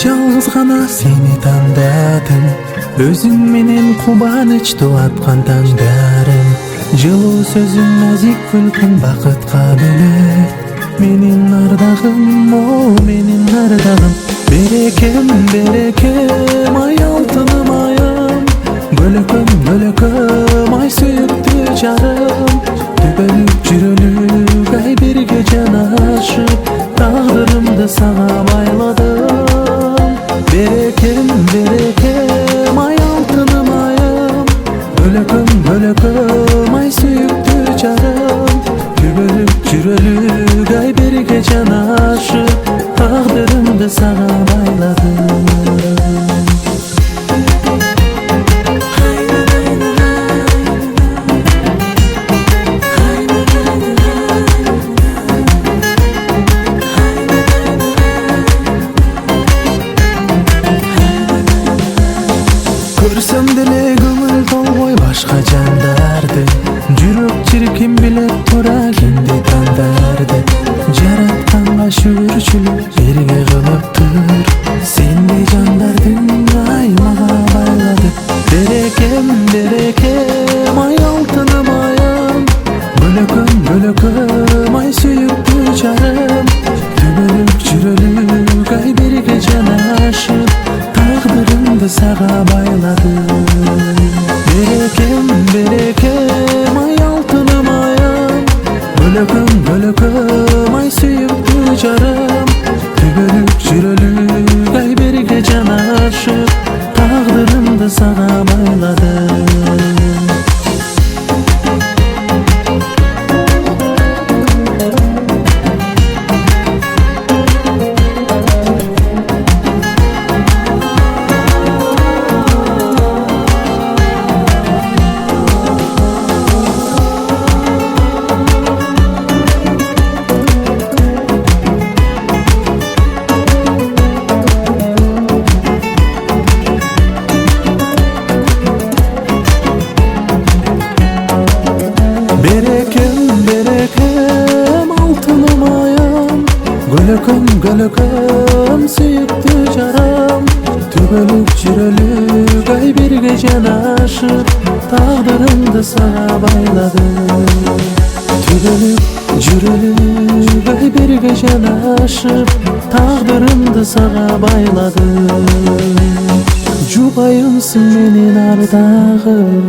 жалгыз гана сени тандадым, өзүң менен кубанычтуу аткан таңдарым. Жылуу сөзүң, назик күлкүң бакытка бөлөк. Менин ардагым, о менин ардагым. Берекем, берекем, ай алтыным айым. Бөлөкөм, бөлөкөм, ай сүйүктүү жарым. Түбөлүк жүрөлүк, ай бирге жанашып, тагдырымды сага байладым. Берекем, берекем, ай алтыным айым. Бөлөкөм, бөлөкөм, ай сүйүктүү жарым. Түбөлүк жүрөлүк, ай бирге жанашып, тагдырымды сага байладым. Көрсөм деле көңүл толбой башка жандарды, жүрөк чиркин билет тура кимди тандарды. Жаратканга шүгүрчүлүк бирге кылыптыр, сендей жандардын ай мага байлады. Берекем, берекем, ай алтыным айым. Бөлөкөм, бөлөкөм, ай сүйүктүү жарым. Түбөлүк жүрөлүк, ай бирге жанашып, тагдырымды сага байладым. Берекем, берекем, ай алтыным айым. Бөлөкөм, бөлөкөм, ай сүйүктүү жарым. Түбөлүк жүрөлүк, ай бирге жанашып, тагдырымды сага байладым. Берекем, берекем, алтыным айым. Гөлөкөм, гөлөкөм, сүйүктүү жарым. Түбөлүк жүрөлүк, ай бирге жанашып, тагдырымды сага байладым. Түбөлүк жүрөлүк, ай бирге жанашып, тагдырымды сага байладым. Жубайымсың менин ардагым.